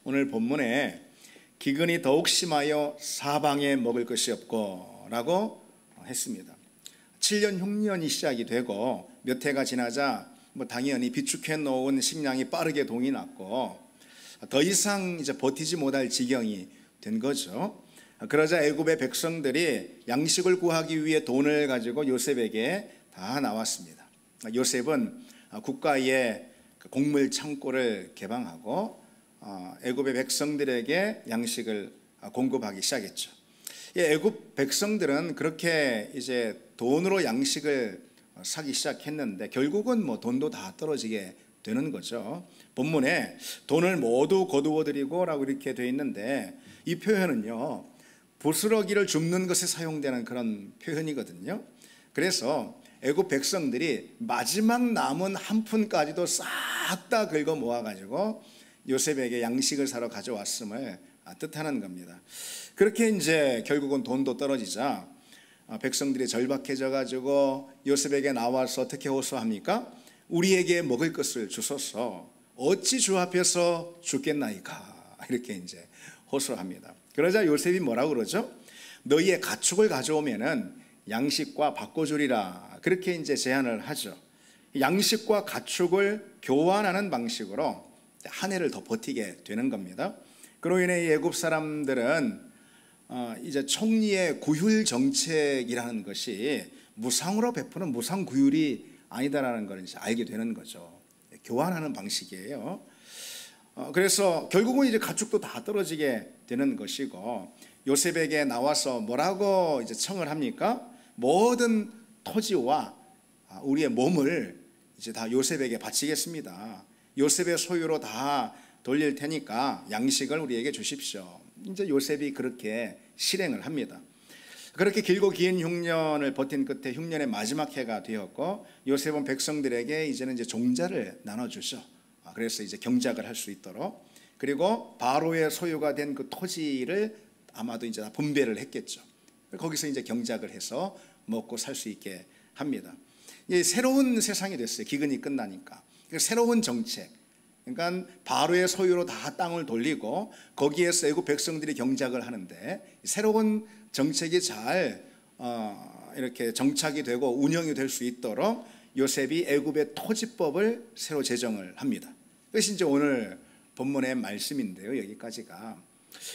오늘 본문에 기근이 더욱 심하여 사방에 먹을 것이 없고 라고 했습니다. 7년 흉년이 시작이 되고 몇 해가 지나자 당연히 비축해 놓은 식량이 빠르게 동이 났고 더 이상 이제 버티지 못할 지경이 된 거죠. 그러자 애굽의 백성들이 양식을 구하기 위해 돈을 가지고 요셉에게 다 나왔습니다. 요셉은 국가의 곡물 창고를 개방하고 애굽의 백성들에게 양식을 공급하기 시작했죠. 애굽 백성들은 그렇게 이제 돈으로 양식을 사기 시작했는데 결국은 돈도 다 떨어지게 되는 거죠. 본문에 돈을 모두 거두어들이고라고 이렇게 되어 있는데 이 표현은요, 부스러기를 줍는 것에 사용되는 그런 표현이거든요. 그래서 애굽 백성들이 마지막 남은 한 푼까지도 싹 다 긁어 모아가지고 요셉에게 양식을 사러 가져왔음을 뜻하는 겁니다. 그렇게 이제 결국은 돈도 떨어지자 백성들이 절박해져 가지고 요셉에게 나와서 어떻게 호소합니까? 우리에게 먹을 것을 주소서, 어찌 주 앞에서 죽겠나이까, 이렇게 이제 호소합니다. 그러자 요셉이 뭐라고 그러죠? 너희의 가축을 가져오면은 양식과 바꿔주리라, 그렇게 이제 제안을 하죠. 양식과 가축을 교환하는 방식으로 한 해를 더 버티게 되는 겁니다. 그로 인해 애굽 사람들은 이제 총리의 구휼 정책이라는 것이 무상으로 베푸는 무상 구휼이 아니다라는 걸 이제 알게 되는 거죠. 교환하는 방식이에요. 그래서 결국은 이제 가축도 다 떨어지게 되는 것이고, 요셉에게 나와서 뭐라고 이제 청을 합니까? 모든 토지와 우리의 몸을 이제 다 요셉에게 바치겠습니다. 요셉의 소유로 다 돌릴 테니까 양식을 우리에게 주십시오. 이제 요셉이 그렇게 실행을 합니다. 그렇게 길고 긴 흉년을 버틴 끝에 흉년의 마지막 해가 되었고, 요셉은 백성들에게 이제는 이제 종자를 나눠주죠. 그래서 이제 경작을 할 수 있도록, 그리고 바로의 소유가 된 그 토지를 아마도 이제 다 분배를 했겠죠. 거기서 이제 경작을 해서 먹고 살 수 있게 합니다. 새로운 세상이 됐어요. 기근이 끝나니까. 새로운 정책, 그러니까 바로의 소유로 다 땅을 돌리고 거기에서 애굽 백성들이 경작을 하는데, 새로운 정책이 잘 이렇게 정착이 되고 운영이 될 수 있도록 요셉이 애굽의 토지법을 새로 제정을 합니다. 그것이 이제 오늘 본문의 말씀인데요. 여기까지가.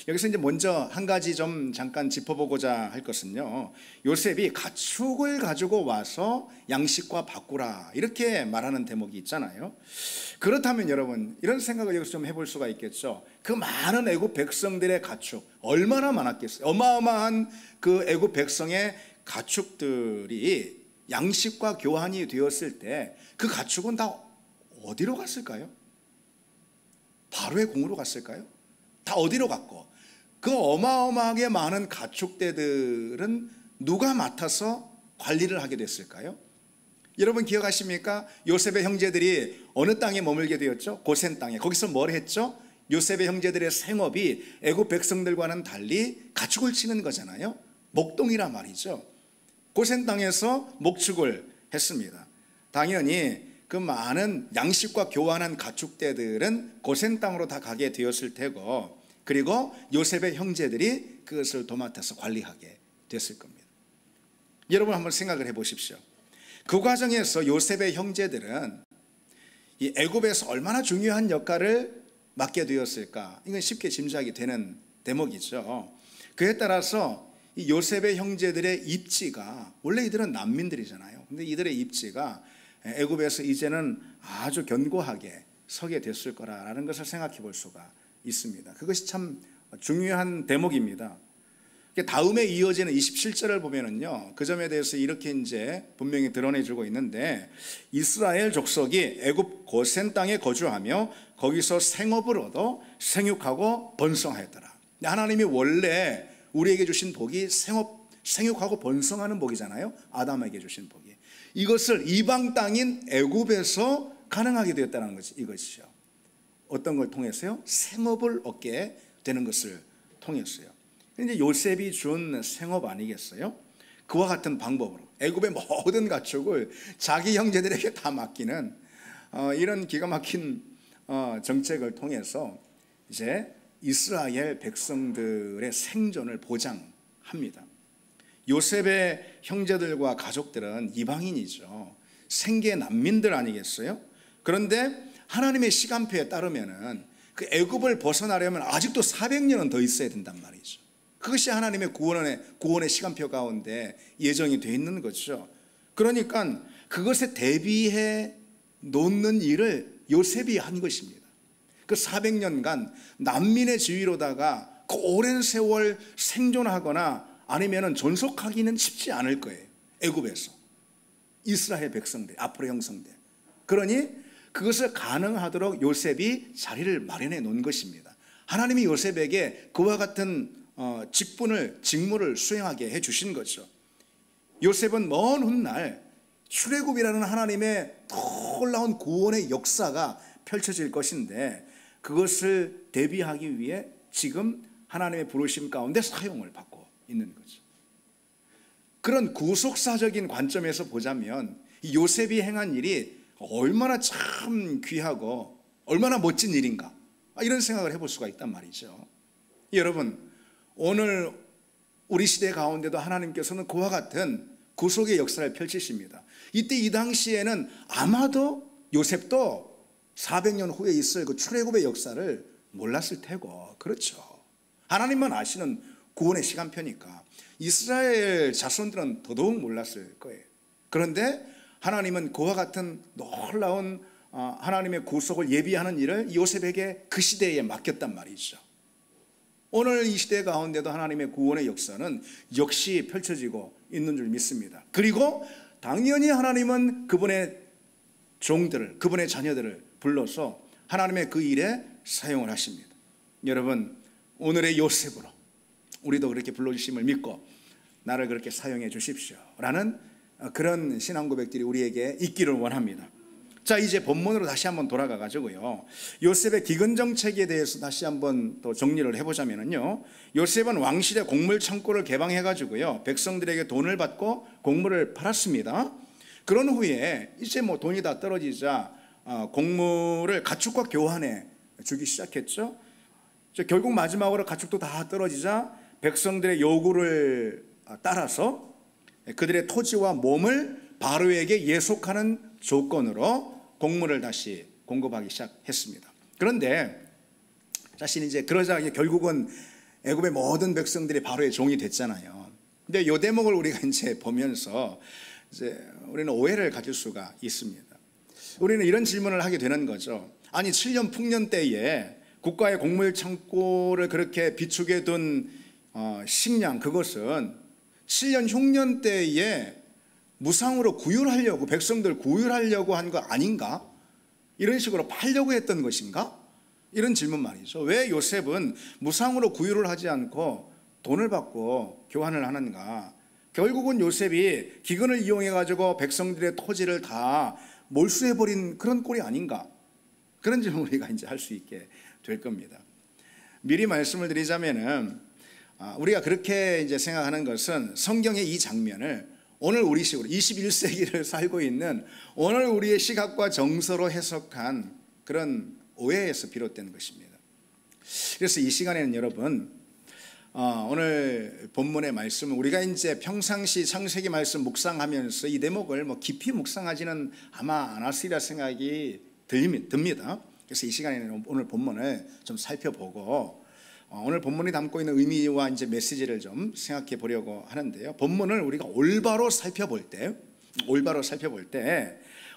여기서 이제 먼저 한 가지 좀 잠깐 짚어보고자 할 것은요, 요셉이 가축을 가지고 와서 양식과 바꾸라, 이렇게 말하는 대목이 있잖아요. 그렇다면 여러분, 이런 생각을 여기서 좀 해볼 수가 있겠죠. 그 많은 애굽 백성들의 가축 얼마나 많았겠어요. 어마어마한 그 애굽 백성의 가축들이 양식과 교환이 되었을 때 그 가축은 다 어디로 갔을까요? 바로의 공으로 갔을까요? 다 어디로 갔고, 그 어마어마하게 많은 가축대들은 누가 맡아서 관리를 하게 됐을까요? 여러분 기억하십니까? 요셉의 형제들이 어느 땅에 머물게 되었죠? 고센 땅에. 거기서 뭘 했죠? 요셉의 형제들의 생업이 애굽 백성들과는 달리 가축을 치는 거잖아요. 목동이라 말이죠. 고센 땅에서 목축을 했습니다. 당연히 그 많은 양식과 교환한 가축대들은 고센 땅으로 다 가게 되었을 테고, 그리고 요셉의 형제들이 그것을 도맡아서 관리하게 됐을 겁니다. 여러분 한번 생각을 해보십시오. 그 과정에서 요셉의 형제들은 이 애굽에서 얼마나 중요한 역할을 맡게 되었을까? 이건 쉽게 짐작이 되는 대목이죠. 그에 따라서 이 요셉의 형제들의 입지가, 원래 이들은 난민들이잖아요. 근데 이들의 입지가 애굽에서 이제는 아주 견고하게 서게 됐을 거라는 것을 생각해 볼 수가 있습니다. 그것이 참 중요한 대목입니다. 다음에 이어지는 27절을 보면은요, 그 점에 대해서 이렇게 이제 분명히 드러내주고 있는데, 이스라엘 족속이 애굽 고센 땅에 거주하며 거기서 생업을 얻어 생육하고 번성하였더라. 하나님이 원래 우리에게 주신 복이 생육하고 번성하는 복이잖아요. 아담에게 주신 복이. 이것을 이방 땅인 애굽에서 가능하게 되었다는 것이 이것이죠. 어떤 걸 통해서요? 생업을 얻게 되는 것을 통해서요. 이제 요셉이 준 생업 아니겠어요? 그와 같은 방법으로 애굽의 모든 가축을 자기 형제들에게 다 맡기는 이런 기가 막힌 정책을 통해서 이제 이스라엘 백성들의 생존을 보장합니다. 요셉의 형제들과 가족들은 이방인이죠. 생계 난민들 아니겠어요? 그런데 하나님의 시간표에 따르면은 그 애굽을 벗어나려면 아직도 400년은 더 있어야 된단 말이죠. 그것이 하나님의 구원의 시간표 가운데 예정이 되어 있는 거죠. 그러니까 그것에 대비해 놓는 일을 요셉이 한 것입니다. 그 400년간 난민의 지위로다가 그 오랜 세월 생존하거나 아니면 존속하기는 쉽지 않을 거예요. 애굽에서 이스라엘 백성들 앞으로 형성돼. 그러니 그것을 가능하도록 요셉이 자리를 마련해 놓은 것입니다. 하나님이 요셉에게 그와 같은 직무를 수행하게 해 주신 거죠. 요셉은 먼 훗날 출애굽이라는 하나님의 놀라운 구원의 역사가 펼쳐질 것인데 그것을 대비하기 위해 지금 하나님의 부르심 가운데 사용을 받고 있는 거죠. 그런 구속사적인 관점에서 보자면 이 요셉이 행한 일이 얼마나 참 귀하고 얼마나 멋진 일인가, 이런 생각을 해볼 수가 있단 말이죠. 여러분, 오늘 우리 시대 가운데도 하나님께서는 그와 같은 구속의 역사를 펼치십니다. 이때 이 당시에는 아마도 요셉도 400년 후에 있을 그 출애굽의 역사를 몰랐을 테고, 그렇죠. 하나님만 아시는 구원의 시간표니까 이스라엘 자손들은 더더욱 몰랐을 거예요. 그런데 하나님은 그와 같은 놀라운 하나님의 구속을 예비하는 일을 요셉에게 그 시대에 맡겼단 말이죠. 오늘 이 시대 가운데도 하나님의 구원의 역사는 역시 펼쳐지고 있는 줄 믿습니다. 그리고 당연히 하나님은 그분의 종들을, 그분의 자녀들을 불러서 하나님의 그 일에 사용을 하십니다. 여러분, 오늘의 요셉으로 우리도 그렇게 불러주심을 믿고 나를 그렇게 사용해 주십시오 라는 그런 신앙 고백들이 우리에게 있기를 원합니다. 자, 이제 본문으로 다시 한번 돌아가 가지고요, 요셉의 기근 정책에 대해서 다시 한번 또 정리를 해보자면요, 요셉은 왕실의 곡물 창고를 개방해 가지고요 백성들에게 돈을 받고 곡물을 팔았습니다. 그런 후에 이제 뭐 돈이 다 떨어지자 곡물을 가축과 교환해 주기 시작했죠. 결국 마지막으로 가축도 다 떨어지자 백성들의 요구를 따라서 그들의 토지와 몸을 바로에게 예속하는 조건으로 곡물을 다시 공급하기 시작했습니다. 그런데 자신이 이제 그러자 결국은 애굽의 모든 백성들이 바로의 종이 됐잖아요. 근데 이 대목을 우리가 이제 보면서 이제 우리는 오해를 가질 수가 있습니다. 우리는 이런 질문을 하게 되는 거죠. 아니 7년 풍년 때에 국가의 곡물 창고를 그렇게 비축해 둔 식량, 그것은 7년 흉년 때에 무상으로 구휼하려고, 백성들 구휼하려고 한 거 아닌가? 이런 식으로 팔려고 했던 것인가? 이런 질문 말이죠. 왜 요셉은 무상으로 구휼을 하지 않고 돈을 받고 교환을 하는가? 결국은 요셉이 기근을 이용해 가지고 백성들의 토지를 다 몰수해버린 그런 꼴이 아닌가? 그런 질문을 우리가 이제 할 수 있게 될 겁니다. 미리 말씀을 드리자면은 우리가 그렇게 이제 생각하는 것은 성경의 이 장면을 오늘 우리 식으로 21세기를 살고 있는 오늘 우리의 시각과 정서로 해석한 그런 오해에서 비롯된 것입니다. 그래서 이 시간에는 여러분, 오늘 본문의 말씀은 우리가 이제 평상시 창세기 말씀 묵상하면서 이 대목을 뭐 깊이 묵상하지는 아마 않았으리라 생각이 듭니다. 그래서 이 시간에는 오늘 본문을 좀 살펴보고 오늘 본문이 담고 있는 의미와 이제 메시지를 좀 생각해 보려고 하는데요. 본문을 우리가 올바로 살펴볼 때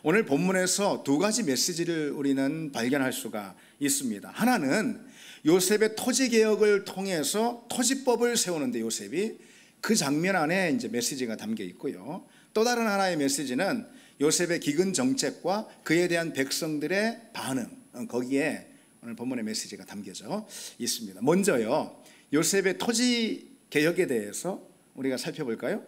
오늘 본문에서 두 가지 메시지를 우리는 발견할 수가 있습니다. 하나는 요셉의 토지 개혁을 통해서 토지법을 세우는데 요셉이 그 장면 안에 이제 메시지가 담겨 있고요. 또 다른 하나의 메시지는 요셉의 기근 정책과 그에 대한 백성들의 반응, 거기에 오늘 본문의 메시지가 담겨져 있습니다. 먼저요, 요셉의 토지 개혁에 대해서 우리가 살펴볼까요?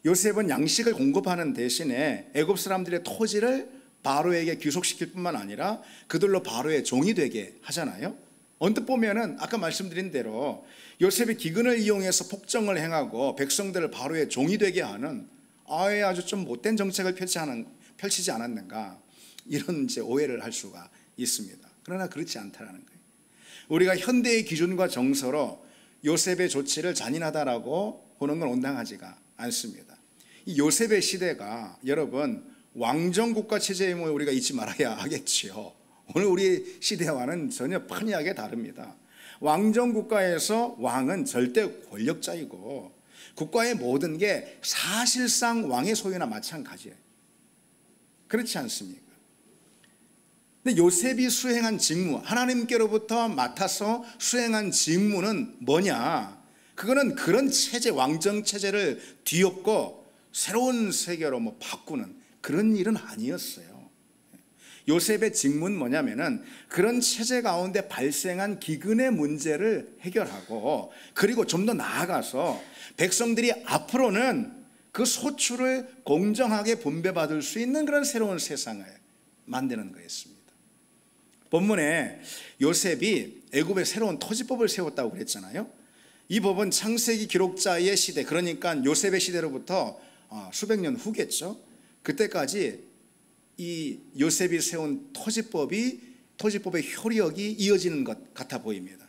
요셉은 양식을 공급하는 대신에 애굽 사람들의 토지를 바로에게 귀속시킬 뿐만 아니라 그들로 바로의 종이 되게 하잖아요. 언뜻 보면은 아까 말씀드린 대로 요셉이 기근을 이용해서 폭정을 행하고 백성들을 바로의 종이 되게 하는 아주 좀 못된 정책을 펼치지 않았는가, 이런 이제 오해를 할 수가 있습니다. 그러나 그렇지 않다라는 거예요. 우리가 현대의 기준과 정서로 요셉의 조치를 잔인하다라고 보는 건 온당하지가 않습니다. 이 요셉의 시대가 여러분 왕정국가 체제임을 우리가 잊지 말아야 하겠지요. 오늘 우리 시대와는 전혀 판이하게 다릅니다. 왕정국가에서 왕은 절대 권력자이고 국가의 모든 게 사실상 왕의 소유나 마찬가지예요. 그렇지 않습니까? 근데 요셉이 수행한 직무, 하나님께로부터 맡아서 수행한 직무는 뭐냐? 그거는 그런 체제, 왕정 체제를 뒤엎고 새로운 세계로 바꾸는 그런 일은 아니었어요. 요셉의 직무는 뭐냐면은 그런 체제 가운데 발생한 기근의 문제를 해결하고, 그리고 좀 더 나아가서 백성들이 앞으로는 그 소출을 공정하게 분배받을 수 있는 그런 새로운 세상을 만드는 거였습니다. 본문에 요셉이 애굽에 새로운 토지법을 세웠다고 그랬잖아요. 이 법은 창세기 기록자의 시대, 그러니까 요셉의 시대로부터 수백 년 후겠죠. 그때까지 이 요셉이 세운 토지법의 효력이 이어지는 것 같아 보입니다.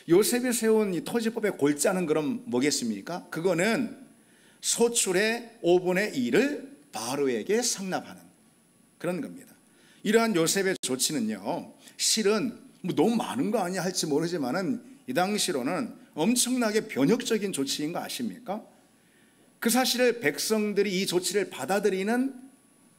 요셉이 세운 이 토지법의 골자는 그럼 뭐겠습니까? 그거는 소출의 5분의 1을 바로에게 상납하는 그런 겁니다. 이러한 요셉의 조치는요, 실은 너무 많은 거 아니야 할지 모르지만은 이 당시로는 엄청나게 변혁적인 조치인 거 아십니까? 그 사실을 백성들이 이 조치를 받아들이는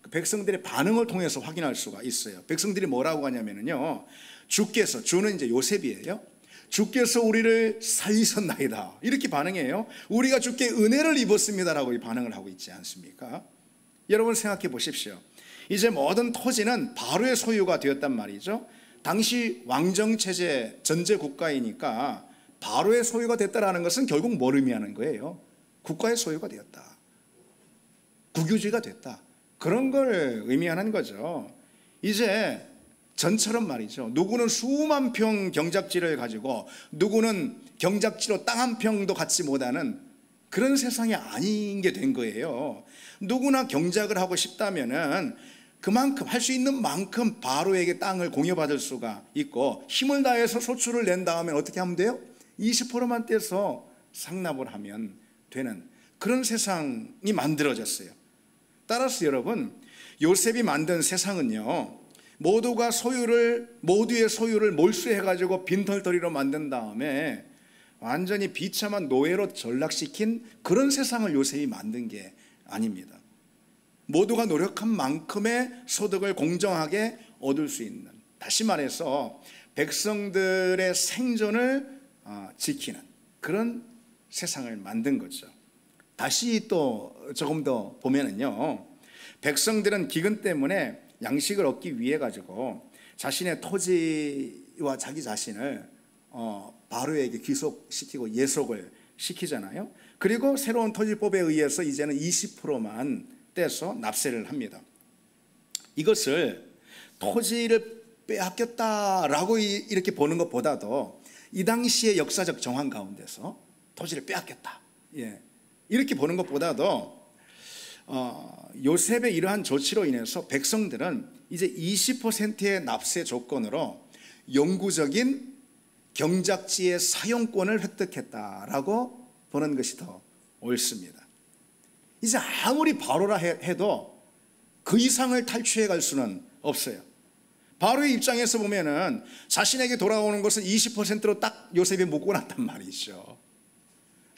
백성들의 반응을 통해서 확인할 수가 있어요. 백성들이 뭐라고 하냐면요, 주께서, 주는 이제 요셉이에요. 주께서 우리를 살리셨나이다, 이렇게 반응해요. 우리가 주께 은혜를 입었습니다라고 반응을 하고 있지 않습니까? 여러분 생각해 보십시오. 이제 모든 토지는 바로의 소유가 되었단 말이죠. 당시 왕정체제 전제 국가이니까 바로의 소유가 됐다라는 것은 결국 뭘 의미하는 거예요? 국가의 소유가 되었다, 국유지가 됐다, 그런 걸 의미하는 거죠. 이제 전처럼 말이죠, 누구는 수만 평 경작지를 가지고 누구는 경작지로 땅 한 평도 갖지 못하는 그런 세상이 아닌 게 된 거예요. 누구나 경작을 하고 싶다면은 그만큼 할 수 있는 만큼 바로에게 땅을 공여받을 수가 있고, 힘을 다해서 소출을 낸 다음에 어떻게 하면 돼요? 20%만 떼서 상납을 하면 되는 그런 세상이 만들어졌어요. 따라서 여러분, 요셉이 만든 세상은요, 모두의 소유를 몰수해가지고 빈털터리로 만든 다음에 완전히 비참한 노예로 전락시킨 그런 세상을 요셉이 만든 게 아닙니다. 모두가 노력한 만큼의 소득을 공정하게 얻을 수 있는, 다시 말해서 백성들의 생존을 지키는 그런 세상을 만든 거죠. 다시 또 조금 더 보면은요, 백성들은 기근 때문에 양식을 얻기 위해 가지고 자신의 토지와 자기 자신을 바로에게 귀속시키고 예속을 시키잖아요. 그리고 새로운 토지법에 의해서 이제는 20%만 떼서 납세를 합니다. 이것을 토지를 빼앗겼다라고 이렇게 보는 것보다도 이 당시의 역사적 정황 가운데서 토지를 빼앗겼다, 이렇게 보는 것보다도 요셉의 이러한 조치로 인해서 백성들은 이제 20%의 납세 조건으로 영구적인 경작지의 사용권을 획득했다라고 보는 것이 더 옳습니다. 이제 아무리 바로라 해도 그 이상을 탈취해 갈 수는 없어요. 바로의 입장에서 보면은 자신에게 돌아오는 것은 20%로 딱 요셉이 묶어놨단 말이죠.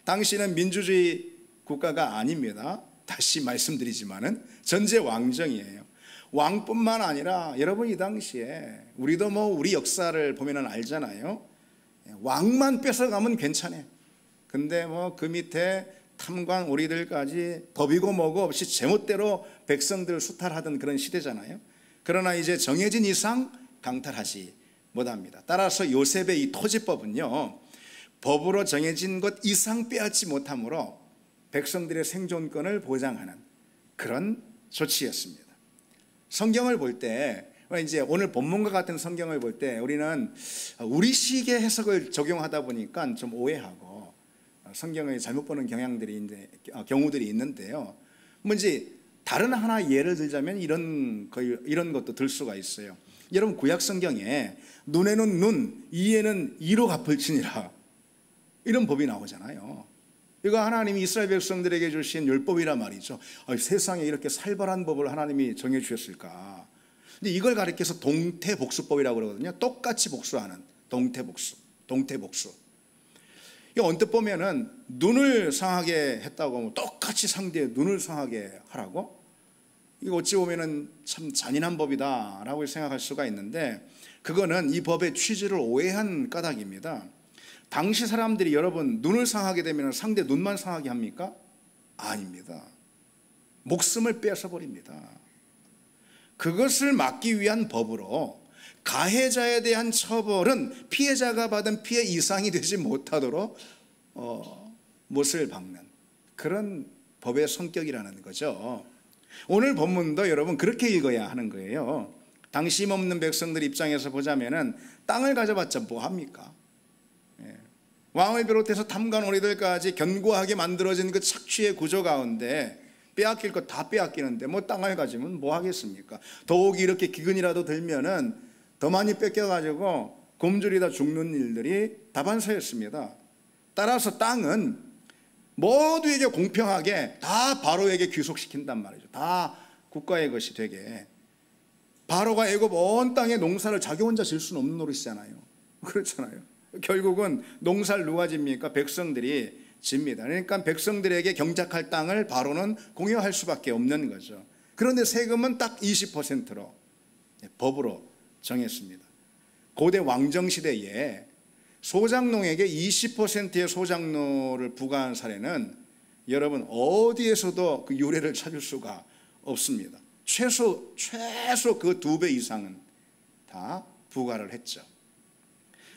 당시는 민주주의 국가가 아닙니다. 다시 말씀드리지만은 전제 왕정이에요. 왕뿐만 아니라 여러분, 이 당시에 우리도 우리 역사를 보면은 알잖아요. 왕만 뺏어가면 괜찮아요. 근데 그 밑에 탐관 우리들까지 법이고 뭐고 없이 제멋대로 백성들을 수탈하던 그런 시대잖아요. 그러나 이제 정해진 이상 강탈하지 못합니다. 따라서 요셉의 이 토지법은요, 법으로 정해진 것 이상 빼앗지 못하므로 백성들의 생존권을 보장하는 그런 조치였습니다. 성경을 볼 때, 이제 오늘 본문과 같은 성경을 볼 때 우리는 우리식의 해석을 적용하다 보니까 좀 오해하고 성경을 잘못 보는 경우들이 있는데요. 이제 다른 하나 예를 들자면 이런 것도 들 수가 있어요. 여러분 구약 성경에 눈에는 눈, 이에는 이로 갚을지니라 이런 법이 나오잖아요. 이거 하나님이 이스라엘 백성들에게 주신 율법이란 말이죠. 세상에 이렇게 살벌한 법을 하나님이 정해 주셨을까. 근데 이걸 가리켜서 동태복수법이라고 그러거든요. 똑같이 복수하는 동태복수. 이 언뜻 보면은 눈을 상하게 했다고 하면 똑같이 상대의 눈을 상하게 하라고? 이거 어찌 보면은 참 잔인한 법이다라고 생각할 수가 있는데, 그거는 이 법의 취지를 오해한 까닭입니다. 당시 사람들이 여러분 눈을 상하게 되면 상대 눈만 상하게 합니까? 아닙니다. 목숨을 뺏어버립니다. 그것을 막기 위한 법으로 가해자에 대한 처벌은 피해자가 받은 피해 이상이 되지 못하도록 못을 박는 그런 법의 성격이라는 거죠. 오늘 본문도 여러분 그렇게 읽어야 하는 거예요. 당시 힘없는 백성들 입장에서 보자면은 땅을 가져봤자 뭐합니까? 왕을 비롯해서 탐관오리들까지 견고하게 만들어진 그 착취의 구조 가운데 빼앗길 거 다 빼앗기는데 뭐 땅을 가지면 뭐 하겠습니까? 더욱이 이렇게 기근이라도 들면은 더 많이 뺏겨가지고 굶주리다 죽는 일들이 다반사였습니다. 따라서 땅은 모두에게 공평하게 다 바로에게 귀속시킨단 말이죠. 다 국가의 것이 되게. 바로가 애굽 온 땅에 농사를 자기 혼자 질 수는 없는 노릇이잖아요. 그렇잖아요. 결국은 농사를 누가 집니까? 백성들이 집니다. 그러니까 백성들에게 경작할 땅을 바로는 공유할 수밖에 없는 거죠. 그런데 세금은 딱 20%로 법으로 정했습니다. 고대 왕정시대에 소작농에게 20%의 소작로를 부과한 사례는 여러분 어디에서도 그 유래를 찾을 수가 없습니다. 최소 그 2배 이상은 다 부과를 했죠.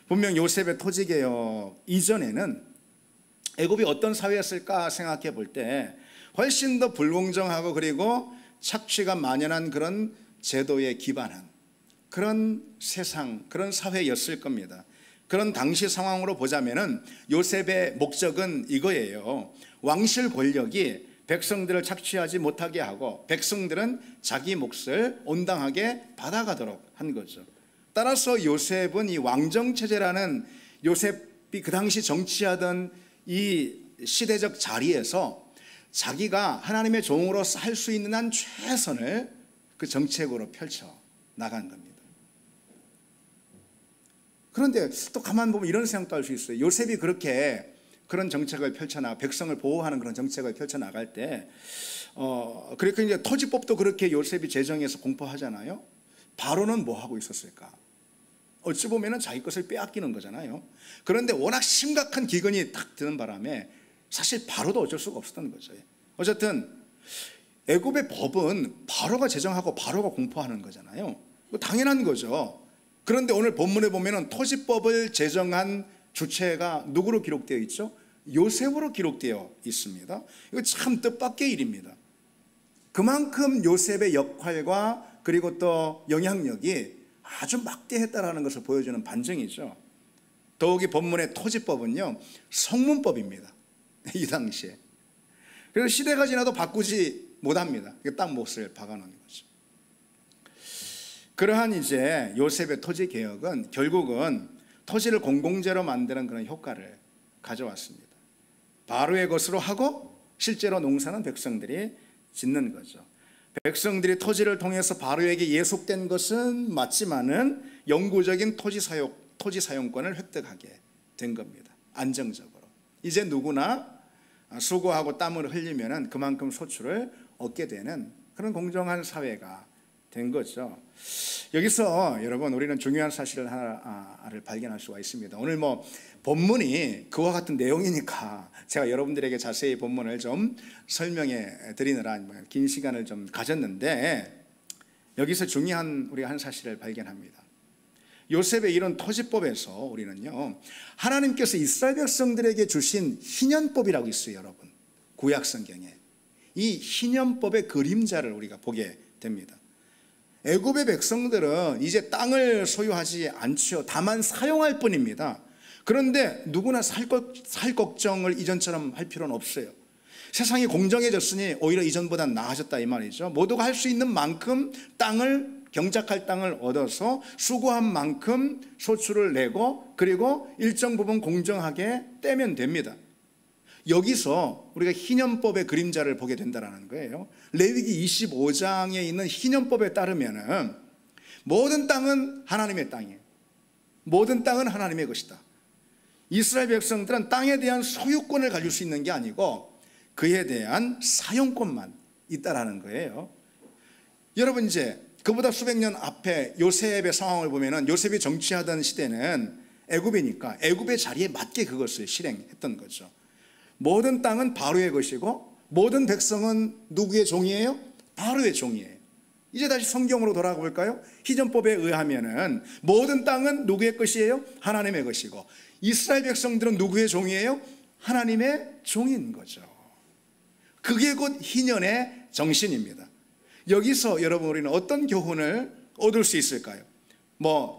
분명 요셉의 토지개혁 이전에는 애굽이 어떤 사회였을까 생각해 볼 때 훨씬 더 불공정하고 그리고 착취가 만연한 그런 제도에 기반한 그런 세상, 그런 사회였을 겁니다. 그런 당시 상황으로 보자면은 요셉의 목적은 이거예요. 왕실 권력이 백성들을 착취하지 못하게 하고 백성들은 자기 몫을 온당하게 받아가도록 한 거죠. 따라서 요셉은 이 왕정체제라는 요셉이 그 당시 정치하던 이 시대적 자리에서 자기가 하나님의 종으로 할 수 있는 한 최선을 그 정책으로 펼쳐 나간 겁니다. 그런데 또 가만 보면 이런 생각도 할 수 있어요. 요셉이 그렇게 그런 정책을 펼쳐나가, 백성을 보호하는 그런 정책을 펼쳐나갈 때 그렇게 이제 토지법도 그렇게 요셉이 제정해서 공포하잖아요. 바로는 뭐 하고 있었을까? 어찌 보면은 자기 것을 빼앗기는 거잖아요. 그런데 워낙 심각한 기근이 탁 드는 바람에 사실 바로도 어쩔 수가 없었던 거죠. 어쨌든 애굽의 법은 바로가 제정하고 바로가 공포하는 거잖아요. 당연한 거죠. 그런데 오늘 본문에 보면은 토지법을 제정한 주체가 누구로 기록되어 있죠? 요셉으로 기록되어 있습니다. 이거 참 뜻밖의 일입니다. 그만큼 요셉의 역할과 그리고 또 영향력이 아주 막대했다라는 것을 보여주는 반증이죠. 더욱이 본문의 토지법은요 성문법입니다. 이 당시에. 그래서 시대가 지나도 바꾸지 못합니다. 땅 몫을 박아놓은 거죠. 그러한 이제 요셉의 토지 개혁은 결국은 토지를 공공재로 만드는 그런 효과를 가져왔습니다. 바로의 것으로 하고 실제로 농사는 백성들이 짓는 거죠. 백성들이 토지를 통해서 바로에게 예속된 것은 맞지만은 영구적인 토지 사용권을 획득하게 된 겁니다. 안정적으로. 이제 누구나 수고하고 땀을 흘리면은 그만큼 소출을 얻게 되는 그런 공정한 사회가 된 거죠. 여기서 여러분 우리는 중요한 사실을 하나를 발견할 수가 있습니다. 오늘 뭐 본문이 그와 같은 내용이니까 제가 여러분들에게 자세히 본문을 좀 설명해 드리느라 긴 시간을 좀 가졌는데, 여기서 중요한 우리 한 사실을 발견합니다. 요셉의 이런 토지법에서 우리는요 하나님께서 이스라엘 백성들에게 주신 희년법이라고 있어요. 여러분 구약 성경에 이 희년법의 그림자를 우리가 보게 됩니다. 애굽의 백성들은 이제 땅을 소유하지 않죠. 다만 사용할 뿐입니다. 그런데 누구나 살 걱정을 이전처럼 할 필요는 없어요. 세상이 공정해졌으니 오히려 이전보다 나아졌다 이 말이죠. 모두가 할 수 있는 만큼 땅을 경작할 땅을 얻어서 수고한 만큼 소출을 내고 그리고 일정 부분 공정하게 떼면 됩니다. 여기서 우리가 희년법의 그림자를 보게 된다는 거예요. 레위기 25장에 있는 희년법에 따르면 모든 땅은 하나님의 땅이에요. 모든 땅은 하나님의 것이다. 이스라엘 백성들은 땅에 대한 소유권을 가질 수 있는 게 아니고 그에 대한 사용권만 있다라는 거예요. 여러분, 이제 그보다 수백 년 앞에 요셉의 상황을 보면은 요셉이 정치하던 시대는 애굽이니까 애굽의 자리에 맞게 그것을 실행했던 거죠. 모든 땅은 바로의 것이고 모든 백성은 누구의 종이에요? 바로의 종이에요. 이제 다시 성경으로 돌아가 볼까요? 희전법에 의하면은 모든 땅은 누구의 것이에요? 하나님의 것이고 이스라엘 백성들은 누구의 종이에요? 하나님의 종인 거죠. 그게 곧 희년의 정신입니다. 여기서 여러분 우리는 어떤 교훈을 얻을 수 있을까요?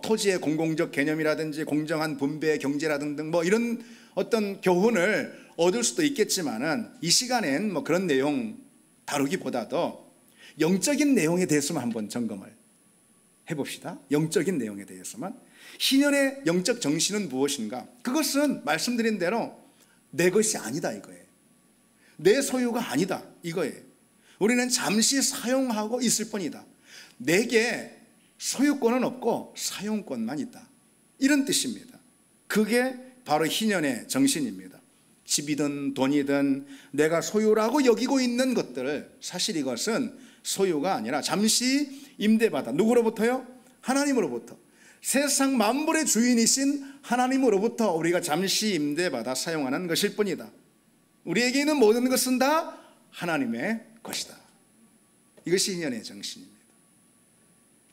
토지의 공공적 개념이라든지 공정한 분배의 경제라든지 이런 어떤 교훈을 얻을 수도 있겠지만은 이 시간엔 그런 내용 다루기보다도 영적인 내용에 대해서만 한번 점검을 해봅시다. 영적인 내용에 대해서만. 희년의 영적 정신은 무엇인가? 그것은 말씀드린 대로 내 것이 아니다 이거예요. 내 소유가 아니다 이거예요. 우리는 잠시 사용하고 있을 뿐이다. 내게 소유권은 없고 사용권만 있다, 이런 뜻입니다. 그게 바로 희년의 정신입니다. 집이든 돈이든 내가 소유라고 여기고 있는 것들, 사실 이것은 소유가 아니라 잠시 임대받아, 누구로부터요? 하나님으로부터, 세상 만물의 주인이신 하나님으로부터 우리가 잠시 임대받아 사용하는 것일 뿐이다. 우리에게 있는 모든 것은 다 하나님의 것이다. 이것이 희년의 정신입니다.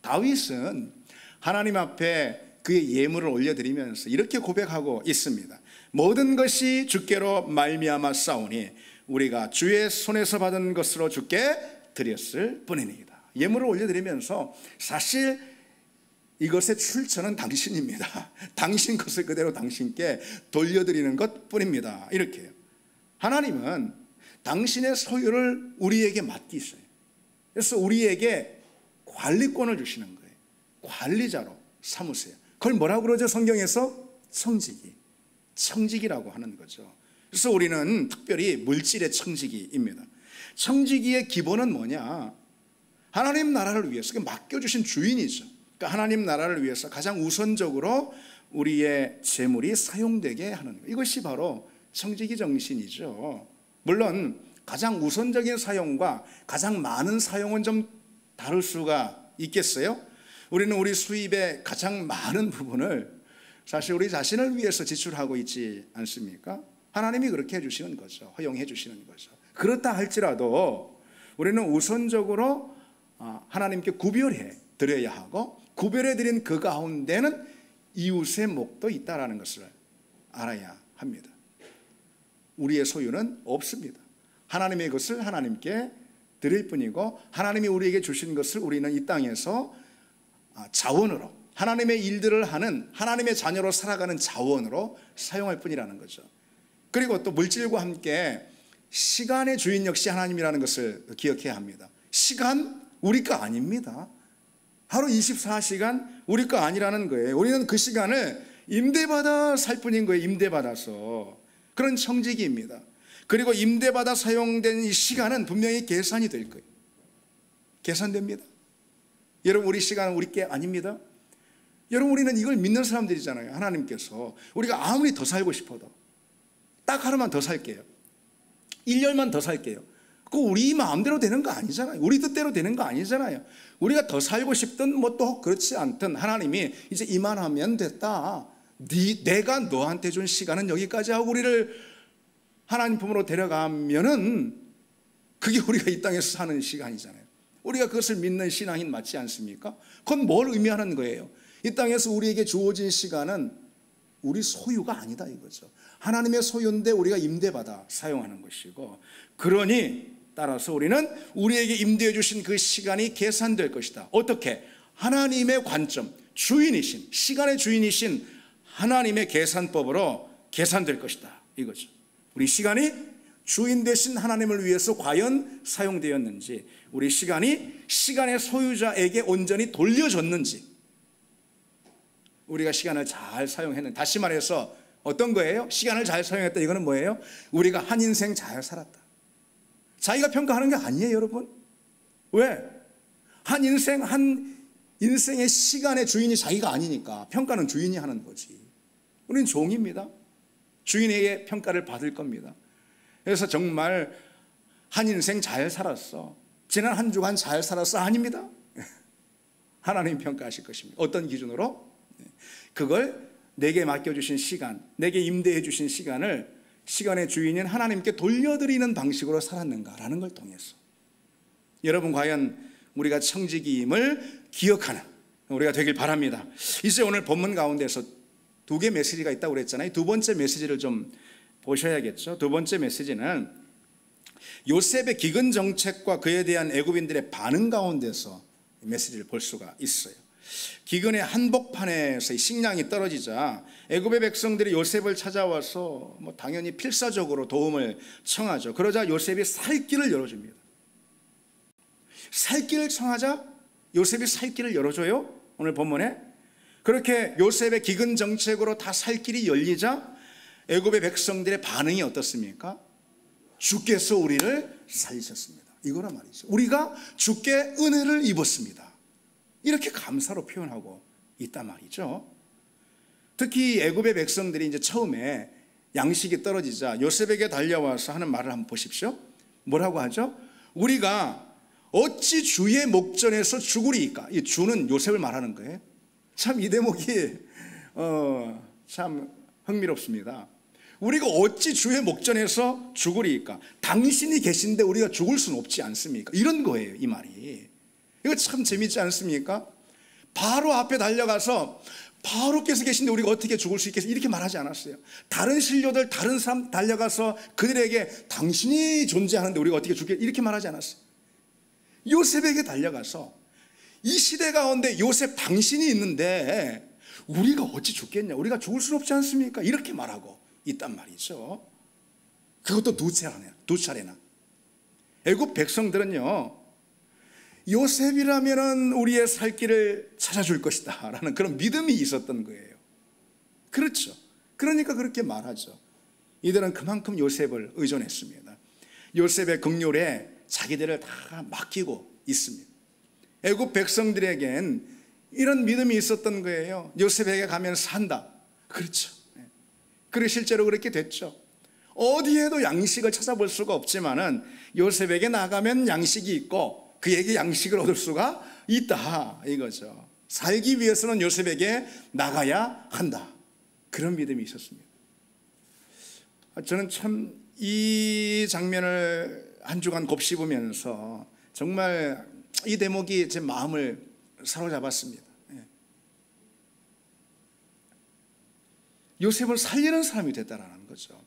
다윗은 하나님 앞에 그의 예물을 올려드리면서 이렇게 고백하고 있습니다. 모든 것이 주께로 말미암아 싸우니 우리가 주의 손에서 받은 것으로 주께 드렸을 뿐이니이다. 예물을 올려드리면서 사실 이것의 출처는 당신입니다. 당신 것을 그대로 당신께 돌려드리는 것 뿐입니다. 이렇게 해요. 하나님은 당신의 소유를 우리에게 맡기셔요. 그래서 우리에게 관리권을 주시는 거예요. 관리자로 삼으세요. 그걸 뭐라고 그러죠? 성경에서 청지기, 청지기라고 하는 거죠. 그래서 우리는 특별히 물질의 청지기입니다. 청지기의 기본은 뭐냐? 하나님 나라를 위해서 맡겨주신 주인이죠. 그러니까 하나님 나라를 위해서 가장 우선적으로 우리의 재물이 사용되게 하는 것, 이것이 바로 청지기 정신이죠. 물론 가장 우선적인 사용과 가장 많은 사용은 좀 다를 수가 있겠어요? 우리는 우리 수입의 가장 많은 부분을 사실 우리 자신을 위해서 지출하고 있지 않습니까? 하나님이 그렇게 해주시는 거죠. 허용해 주시는 거죠. 그렇다 할지라도 우리는 우선적으로 하나님께 구별해 드려야 하고, 구별해 드린 그 가운데는 이웃의 목도 있다는 것을 알아야 합니다. 우리의 소유는 없습니다. 하나님의 것을 하나님께 드릴 뿐이고, 하나님이 우리에게 주신 것을 우리는 이 땅에서 자원으로, 하나님의 일들을 하는, 하나님의 자녀로 살아가는 자원으로 사용할 뿐이라는 거죠. 그리고 또 물질과 함께 시간의 주인 역시 하나님이라는 것을 기억해야 합니다. 시간 우리 거 아닙니다. 하루 24시간 우리 거 아니라는 거예요. 우리는 그 시간을 임대받아 살 뿐인 거예요. 임대받아서. 그런 청지기입니다. 그리고 임대받아 사용된 이 시간은 분명히 계산이 될 거예요. 계산됩니다. 여러분, 우리 시간은 우리 게 아닙니다. 여러분, 우리는 이걸 믿는 사람들이잖아요. 하나님께서 우리가 아무리 더 살고 싶어도 딱 하루만 더 살게요, 1년만 더 살게요, 그거 우리 마음대로 되는 거 아니잖아요. 우리 뜻대로 되는 거 아니잖아요. 우리가 더 살고 싶든 또 그렇지 않든 하나님이 이제 이만하면 됐다, 내가 너한테 준 시간은 여기까지 하고 우리를 하나님 품으로 데려가면은 그게 우리가 이 땅에서 사는 시간이잖아요. 우리가 그것을 믿는 신앙인 맞지 않습니까? 그건 뭘 의미하는 거예요? 이 땅에서 우리에게 주어진 시간은 우리 소유가 아니다 이거죠. 하나님의 소유인데 우리가 임대받아 사용하는 것이고, 그러니 따라서 우리는 우리에게 임대해 주신 그 시간이 계산될 것이다. 어떻게? 하나님의 관점, 주인이신, 시간의 주인이신 하나님의 계산법으로 계산될 것이다 이거죠. 우리 시간이 주인 되신 하나님을 위해서 과연 사용되었는지, 우리 시간이 시간의 소유자에게 온전히 돌려줬는지, 우리가 시간을 잘 사용했는지. 다시 말해서 어떤 거예요? 시간을 잘 사용했다, 이거는 뭐예요? 우리가 한 인생 잘 살았다. 자기가 평가하는 게 아니에요, 여러분. 왜? 한 인생의 시간의 주인이 자기가 아니니까 평가는 주인이 하는 거지. 우리는 종입니다. 주인에게 평가를 받을 겁니다. 그래서 정말 한 인생 잘 살았어, 지난 한 주간 잘 살았어, 아닙니다. 하나님 평가하실 것입니다. 어떤 기준으로? 그걸 내게 맡겨주신 시간, 내게 임대해 주신 시간을 시간의 주인인 하나님께 돌려드리는 방식으로 살았는가라는 걸 통해서. 여러분, 과연 우리가 청지기임을 기억하는 우리가 되길 바랍니다. 이제 오늘 본문 가운데서 두 개 메시지가 있다고 그랬잖아요. 두 번째 메시지를 좀 보셔야겠죠. 두 번째 메시지는 요셉의 기근 정책과 그에 대한 애굽인들의 반응 가운데서 메시지를 볼 수가 있어요. 기근의 한복판에서 식량이 떨어지자 애굽의 백성들이 요셉을 찾아와서 당연히 필사적으로 도움을 청하죠. 그러자 요셉이 살 길을 열어줍니다. 살 길을 청하자 요셉이 살 길을 열어줘요. 오늘 본문에 그렇게 요셉의 기근 정책으로 다 살 길이 열리자 애굽의 백성들의 반응이 어떻습니까? 주께서 우리를 살리셨습니다, 이거란 말이죠. 우리가 주께 은혜를 입었습니다, 이렇게 감사로 표현하고 있단 말이죠. 특히 애굽의 백성들이 이제 처음에 양식이 떨어지자 요셉에게 달려와서 하는 말을 한번 보십시오. 뭐라고 하죠? 우리가 어찌 주의 목전에서 죽으리이까? 이 주는 요셉을 말하는 거예요. 참 이 대목이 참 흥미롭습니다. 우리가 어찌 주의 목전에서 죽으리이까? 당신이 계신데 우리가 죽을 수는 없지 않습니까? 이런 거예요, 이 말이. 이거 참 재밌지 않습니까? 바로 앞에 달려가서 바로께서 계신데 우리가 어떻게 죽을 수 있겠어요? 이렇게 말하지 않았어요. 다른 신료들, 다른 사람 달려가서 그들에게 당신이 존재하는데 우리가 어떻게 죽겠어요? 이렇게 말하지 않았어요. 요셉에게 달려가서 이 시대 가운데 요셉 당신이 있는데 우리가 어찌 죽겠냐? 우리가 죽을 수는 없지 않습니까? 이렇게 말하고 있단 말이죠. 그것도 두 차례나. 애굽 백성들은요, 요셉이라면은 우리의 살 길을 찾아줄 것이다 라는 그런 믿음이 있었던 거예요. 그렇죠. 그러니까 그렇게 말하죠. 이들은 그만큼 요셉을 의존했습니다. 요셉의 긍휼에 자기들을 다 맡기고 있습니다. 애굽 백성들에겐 이런 믿음이 있었던 거예요. 요셉에게 가면 산다. 그렇죠. 그리고 실제로 그렇게 됐죠. 어디에도 양식을 찾아볼 수가 없지만은 요셉에게 나가면 양식이 있고 그에게 양식을 얻을 수가 있다, 이거죠. 살기 위해서는 요셉에게 나가야 한다, 그런 믿음이 있었습니다. 저는 참 이 장면을 한 주간 곱씹으면서 정말 이 대목이 제 마음을 사로잡았습니다. 요셉을 살리는 사람이 됐다라는 거죠.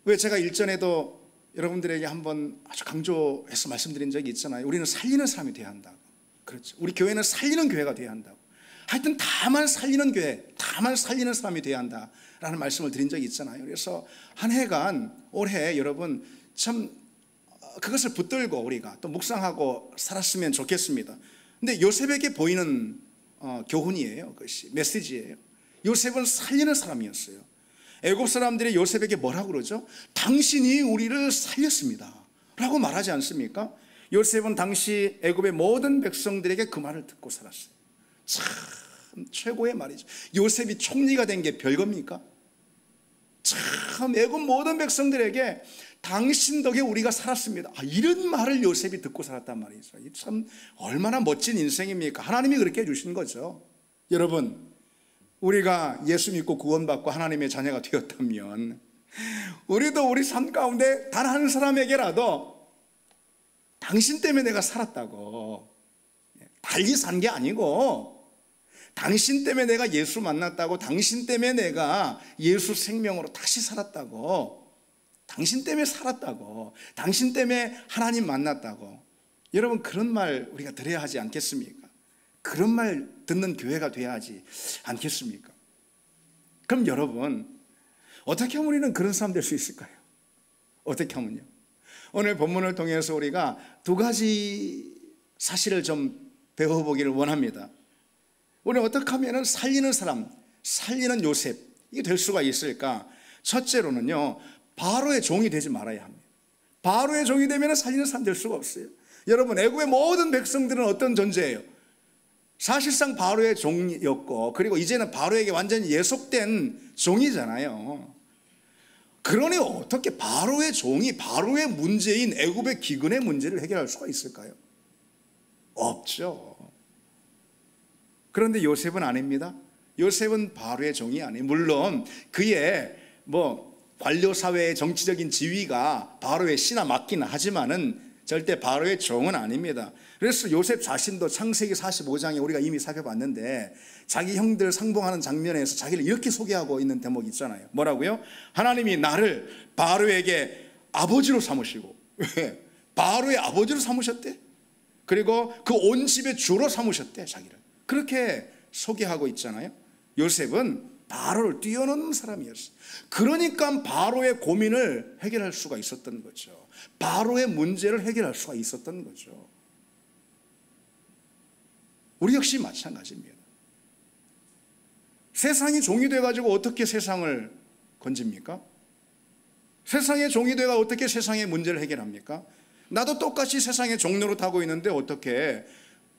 왜 제가 일전에도 여러분들에게 한번 아주 강조해서 말씀드린 적이 있잖아요. 우리는 살리는 사람이 돼야 한다고. 그렇죠. 우리 교회는 살리는 교회가 돼야 한다고. 하여튼 다만 살리는 교회, 다만 살리는 사람이 돼야 한다라는 말씀을 드린 적이 있잖아요. 그래서 한 해간 올해 여러분 참 그것을 붙들고 우리가 또 묵상하고 살았으면 좋겠습니다. 근데 요셉에게 보이는 교훈이에요. 그것이 메시지예요. 요셉은 살리는 사람이었어요. 애굽 사람들이 요셉에게 뭐라고 그러죠? 당신이 우리를 살렸습니다 라고 말하지 않습니까? 요셉은 당시 애굽의 모든 백성들에게 그 말을 듣고 살았어요. 참 최고의 말이죠. 요셉이 총리가 된 게 별겁니까? 참 애굽 모든 백성들에게 당신 덕에 우리가 살았습니다, 이런 말을 요셉이 듣고 살았단 말이죠. 참 얼마나 멋진 인생입니까? 하나님이 그렇게 해주신 거죠. 여러분, 우리가 예수 믿고 구원받고 하나님의 자녀가 되었다면 우리도 우리 삶 가운데 단 한 사람에게라도 당신 때문에 내가 살았다고, 달리 산 게 아니고 당신 때문에 내가 예수 만났다고, 당신 때문에 내가 예수 생명으로 다시 살았다고, 당신 때문에 살았다고, 당신 때문에 하나님 만났다고, 여러분 그런 말 우리가 들어야 하지 않겠습니까? 그런 말 듣는 교회가 돼야 하지 않겠습니까? 그럼 여러분 어떻게 하면 우리는 그런 사람 될 수 있을까요? 어떻게 하면요? 오늘 본문을 통해서 우리가 두 가지 사실을 좀 배워보기를 원합니다. 우리는 어떻게 하면 살리는 사람, 살리는 요셉, 이게 될 수가 있을까? 첫째로는요, 바로의 종이 되지 말아야 합니다. 바로의 종이 되면 살리는 사람 될 수가 없어요. 여러분, 애굽의 모든 백성들은 어떤 존재예요? 사실상 바로의 종이었고, 그리고 이제는 바로에게 완전히 예속된 종이잖아요. 그러니 어떻게 바로의 종이 바로의 문제인 애굽의 기근의 문제를 해결할 수가 있을까요? 없죠. 그런데 요셉은 아닙니다. 요셉은 바로의 종이 아니에요. 물론 그의 관료 사회의 정치적인 지위가 바로의 씨나 맞기는 하지만은 절대 바로의 종은 아닙니다. 그래서 요셉 자신도 창세기 45장에 우리가 이미 살펴봤는데 자기 형들 상봉하는 장면에서 자기를 이렇게 소개하고 있는 대목이 있잖아요. 뭐라고요? 하나님이 나를 바로에게 아버지로 삼으시고, 바로의 아버지로 삼으셨대. 그리고 그 온 집의 주로 삼으셨대, 자기를. 그렇게 소개하고 있잖아요. 요셉은 바로를 뛰어넘는 사람이었어요. 그러니까 바로의 고민을 해결할 수가 있었던 거죠. 바로의 문제를 해결할 수가 있었던 거죠. 우리 역시 마찬가지입니다. 세상이 종이 돼가지고 어떻게 세상을 건집니까? 세상의 종이 돼가 어떻게 세상의 문제를 해결합니까? 나도 똑같이 세상의 종로로 타고 있는데 어떻게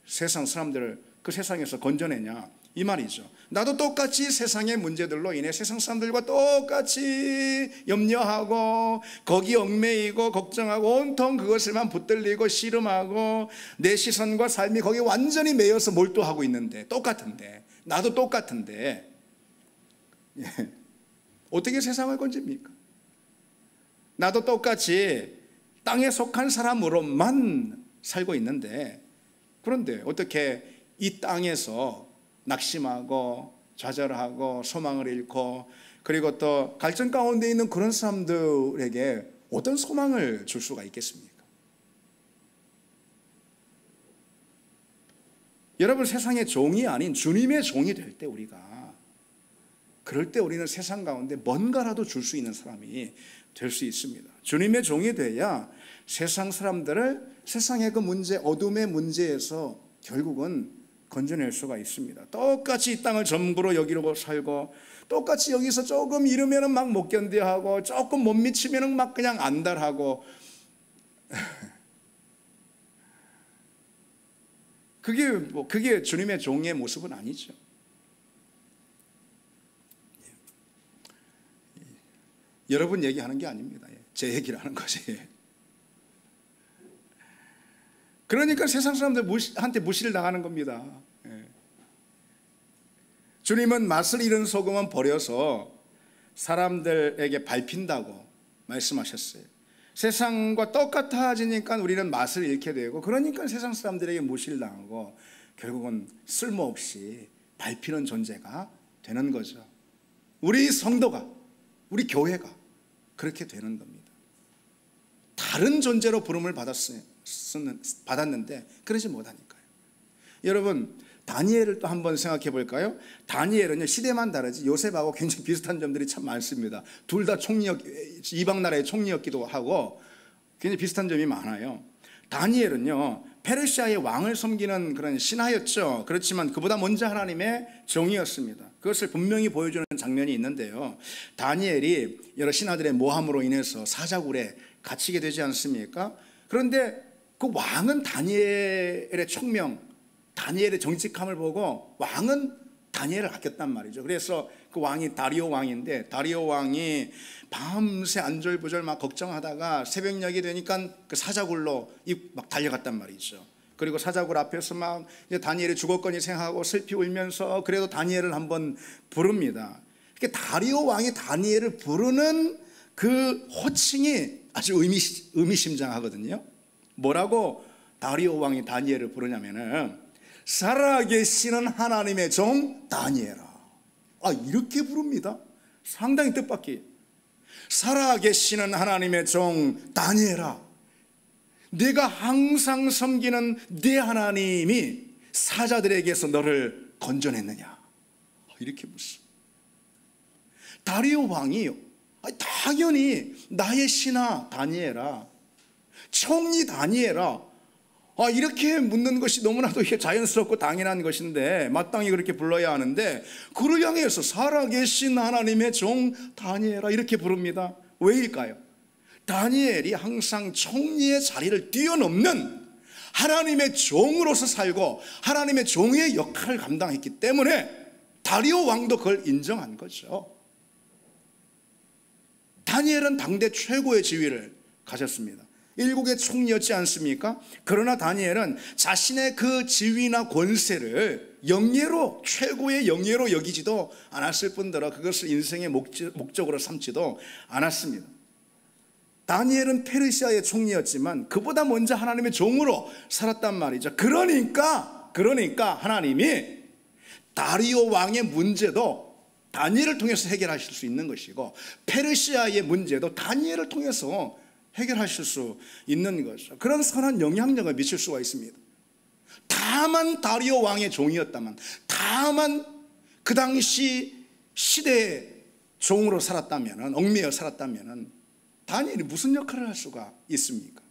세상 사람들을 그 세상에서 건져내냐, 이 말이죠. 나도 똑같이 세상의 문제들로 인해 세상 사람들과 똑같이 염려하고 거기 얽매이고 걱정하고 온통 그것을만 붙들리고 씨름하고 내 시선과 삶이 거기에 완전히 매여서 몰두하고 있는데, 똑같은데, 나도 똑같은데 어떻게 세상을 건집니까? 나도 똑같이 땅에 속한 사람으로만 살고 있는데, 그런데 어떻게 이 땅에서 낙심하고 좌절하고 소망을 잃고, 그리고 또 갈증 가운데 있는 그런 사람들에게 어떤 소망을 줄 수가 있겠습니까? 여러분, 세상의 종이 아닌 주님의 종이 될 때 그럴 때 우리는 세상 가운데 뭔가라도 줄 수 있는 사람이 될 수 있습니다. 주님의 종이 돼야 세상 사람들을 세상의 그 문제, 어둠의 문제에서 결국은 건져낼 수가 있습니다. 똑같이 이 땅을 전부로 여기로 살고, 똑같이 여기서 조금 잃으면 막 못 견뎌하고, 조금 못 미치면 막 그냥 안달하고, 그게 주님의 종의 모습은 아니죠. 여러분 얘기하는 게 아닙니다. 제 얘기를 하는 거지. 그러니까 세상 사람들한테 무시를 당하는 겁니다. 주님은 맛을 잃은 소금은 버려서 사람들에게 밟힌다고 말씀하셨어요. 세상과 똑같아지니까 우리는 맛을 잃게 되고, 그러니까 세상 사람들에게 무시를 당하고 결국은 쓸모없이 밟히는 존재가 되는 거죠. 우리 성도가, 우리 교회가 그렇게 되는 겁니다. 다른 존재로 부름을 받았는데 그러지 못하니까요. 여러분, 다니엘을 또 한번 생각해 볼까요? 다니엘은요, 시대만 다르지 요셉하고 굉장히 비슷한 점들이 참 많습니다. 둘 다 이방 나라의 총리였기도 하고 굉장히 비슷한 점이 많아요. 다니엘은요, 페르시아의 왕을 섬기는 그런 신하였죠. 그렇지만 그보다 먼저 하나님의 종이었습니다. 그것을 분명히 보여주는 장면이 있는데요, 다니엘이 여러 신하들의 모함으로 인해서 사자굴에 갇히게 되지 않습니까? 그런데 그 왕은 다니엘의 총명, 다니엘의 정직함을 보고 왕은 다니엘을 아꼈단 말이죠. 그래서 그 왕이 다리오 왕인데, 다리오 왕이 밤새 안절부절 막 걱정하다가 새벽녘이 되니까 그 사자굴로 막 달려갔단 말이죠. 그리고 사자굴 앞에서 막 다니엘이 죽었거니 생각하고 슬피 울면서 그래도 다니엘을 한번 부릅니다. 그러니까 다리오 왕이 다니엘을 부르는 그 호칭이 아주 의미심장하거든요. 뭐라고 다리오 왕이 다니엘을 부르냐면은 살아계시는 하나님의 종 다니엘아. 이렇게 부릅니다. 상당히 뜻밖이. 살아계시는 하나님의 종 다니엘아, 내가 항상 섬기는 네 하나님이 사자들에게서 너를 건져냈느냐, 이렇게 묻습니다. 다리오 왕이 다 당연히 나의 신하 다니엘아, 총리 다니엘아, 이렇게 묻는 것이 너무나도 자연스럽고 당연한 것인데 마땅히 그렇게 불러야 하는데, 그를 향해서 살아계신 하나님의 종 다니엘아 이렇게 부릅니다. 왜일까요? 다니엘이 항상 총리의 자리를 뛰어넘는 하나님의 종으로서 살고 하나님의 종의 역할을 감당했기 때문에 다리오 왕도 그걸 인정한 거죠. 다니엘은 당대 최고의 지위를 가졌습니다. 일국의 총리였지 않습니까? 그러나 다니엘은 자신의 그 지위나 권세를 영예로, 최고의 영예로 여기지도 않았을 뿐더러 그것을 인생의 목적으로 삼지도 않았습니다. 다니엘은 페르시아의 총리였지만 그보다 먼저 하나님의 종으로 살았단 말이죠. 그러니까 하나님이 다리오 왕의 문제도 다니엘을 통해서 해결하실 수 있는 것이고, 페르시아의 문제도 다니엘을 통해서 해결하실 수 있는 거죠. 그런 선한 영향력을 미칠 수가 있습니다. 다만 다리오 왕의 종이었다면, 다만 그 당시 시대의 종으로 살았다면, 얽매여 살았다면 다니엘이 무슨 역할을 할 수가 있습니까?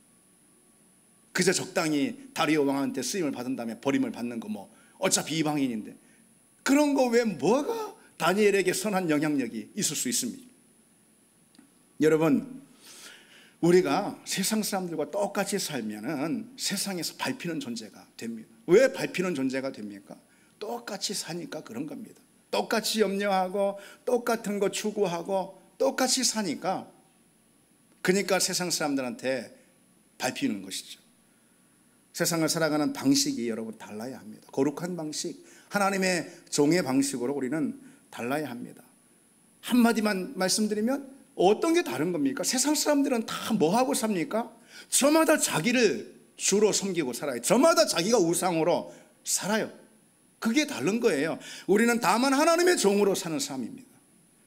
그저 적당히 다리오 왕한테 쓰임을 받은 다음에 버림을 받는 거, 어차피 이방인인데 그런 거 왜 뭐가 다니엘에게 선한 영향력이 있을 수 있습니까? 여러분, 우리가 세상 사람들과 똑같이 살면은 세상에서 밟히는 존재가 됩니다. 왜 밟히는 존재가 됩니까? 똑같이 사니까 그런 겁니다. 똑같이 염려하고 똑같은 거 추구하고 똑같이 사니까, 그러니까 세상 사람들한테 밟히는 것이죠. 세상을 살아가는 방식이 여러분 달라야 합니다. 거룩한 방식, 하나님의 종의 방식으로 우리는 달라야 합니다. 한마디만 말씀드리면 어떤 게 다른 겁니까? 세상 사람들은 다 뭐하고 삽니까? 저마다 자기를 주로 섬기고 살아요. 저마다 자기가 우상으로 살아요. 그게 다른 거예요. 우리는 다만 하나님의 종으로 사는 삶입니다.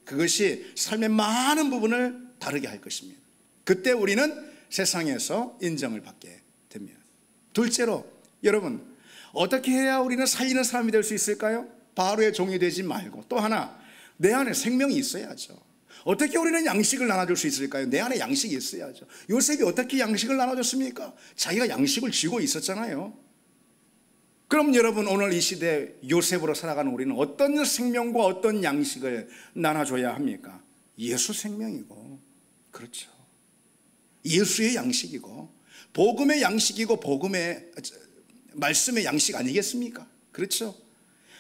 그것이 삶의 많은 부분을 다르게 할 것입니다. 그때 우리는 세상에서 인정을 받게 됩니다. 둘째로, 여러분, 어떻게 해야 우리는 살리는 사람이 될 수 있을까요? 바로의 종이 되지 말고, 또 하나, 내 안에 생명이 있어야죠. 어떻게 우리는 양식을 나눠줄 수 있을까요? 내 안에 양식이 있어야죠. 요셉이 어떻게 양식을 나눠줬습니까? 자기가 양식을 쥐고 있었잖아요. 그럼 여러분, 오늘 이 시대 요셉으로 살아가는 우리는 어떤 생명과 어떤 양식을 나눠줘야 합니까? 예수 생명이고, 그렇죠, 예수의 양식이고, 복음의 양식이고, 복음의 말씀의 양식 아니겠습니까? 그렇죠?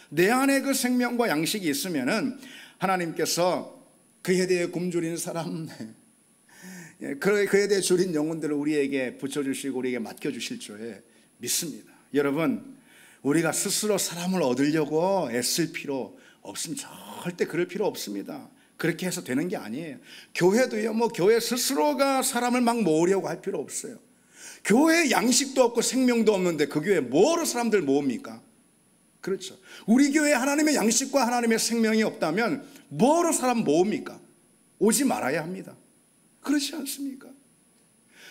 내 안에 그 생명과 양식이 있으면은 하나님께서 그에 대해 굶주린 사람, 그에 대해 줄인 영혼들을 우리에게 붙여주시고 우리에게 맡겨주실 줄 믿습니다. 여러분, 우리가 스스로 사람을 얻으려고 애쓸 필요 없습니다. 절대 그럴 필요 없습니다. 그렇게 해서 되는 게 아니에요. 교회도요, 교회 스스로가 사람을 막 모으려고 할 필요 없어요. 교회에 양식도 없고 생명도 없는데 그 교회에 뭐로 사람들 모읍니까? 그렇죠. 우리 교회에 하나님의 양식과 하나님의 생명이 없다면 뭐로 사람 모읍니까? 오지 말아야 합니다. 그렇지 않습니까?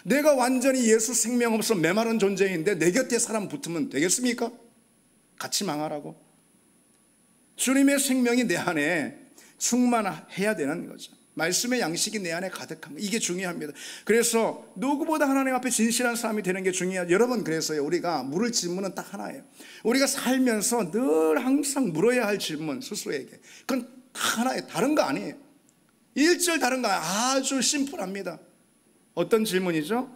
내가 완전히 예수 생명 없어 메마른 존재인데 내 곁에 사람 붙으면 되겠습니까? 같이 망하라고. 주님의 생명이 내 안에 충만해야 되는 거죠. 말씀의 양식이 내 안에 가득한 거, 이게 중요합니다. 그래서 누구보다 하나님 앞에 진실한 사람이 되는 게 중요하죠. 여러분, 그래서요, 우리가 물을 질문은 딱 하나예요. 우리가 살면서 늘 항상 물어야 할 질문, 스스로에게, 그건 딱 하나예요. 다른 거 아니에요. 일절 다른 거 아주 심플합니다. 어떤 질문이죠?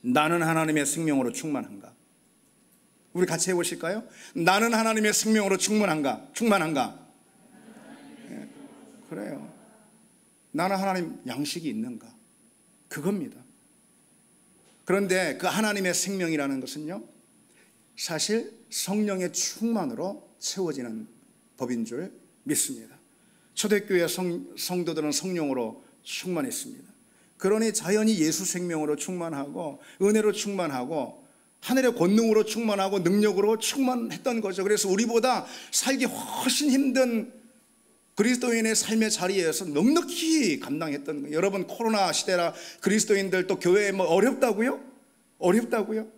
나는 하나님의 생명으로 충만한가? 우리 같이 해보실까요? 나는 하나님의 생명으로 충만한가? 네, 그래요. 나는 하나님 양식이 있는가? 그겁니다. 그런데 그 하나님의 생명이라는 것은요, 사실 성령의 충만으로 채워지는 법인 줄 믿습니다. 초대교회 성도들은 성령으로 충만했습니다. 그러니 자연히 예수 생명으로 충만하고 은혜로 충만하고 하늘의 권능으로 충만하고 능력으로 충만했던 거죠. 그래서 우리보다 살기 훨씬 힘든 그리스도인의 삶의 자리에서 넉넉히 감당했던 거예요. 여러분, 코로나 시대라 그리스도인들 또 교회에 어렵다고요? 어렵다고요?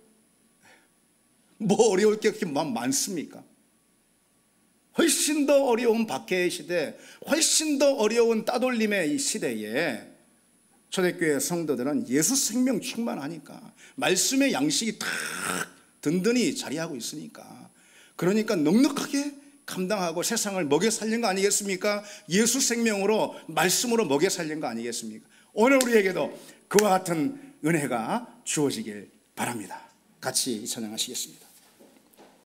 뭐 어려울 게 그렇게 많습니까? 훨씬 더 어려운 박해의 시대, 훨씬 더 어려운 따돌림의 이 시대에 초대교회 성도들은 예수 생명 충만하니까, 말씀의 양식이 탁 든든히 자리하고 있으니까, 그러니까 넉넉하게 감당하고 세상을 먹여 살린 거 아니겠습니까? 예수 생명으로, 말씀으로 먹여 살린 거 아니겠습니까? 오늘 우리에게도 그와 같은 은혜가 주어지길 바랍니다. 같이 찬양하시겠습니다.